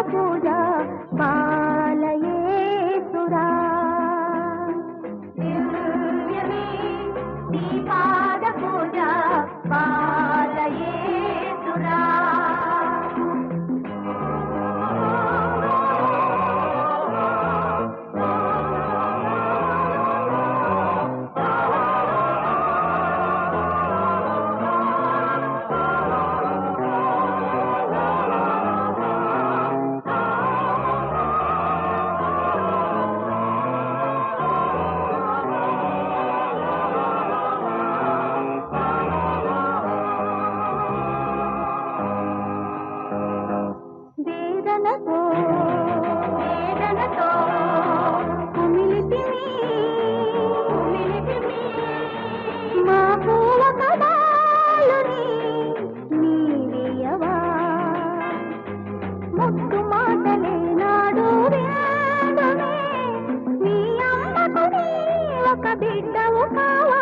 పూజ బాలయేసురా దివ్యమే నీ పాద పూజ బాలయేసురా వేదనతో కుమిలితిమి మా పూల కదాలుని నీవియవా ముద్దు మాటలే నాడు వేదనే నీ అమ్మకు నీ ఒక బిడ్డవు కావ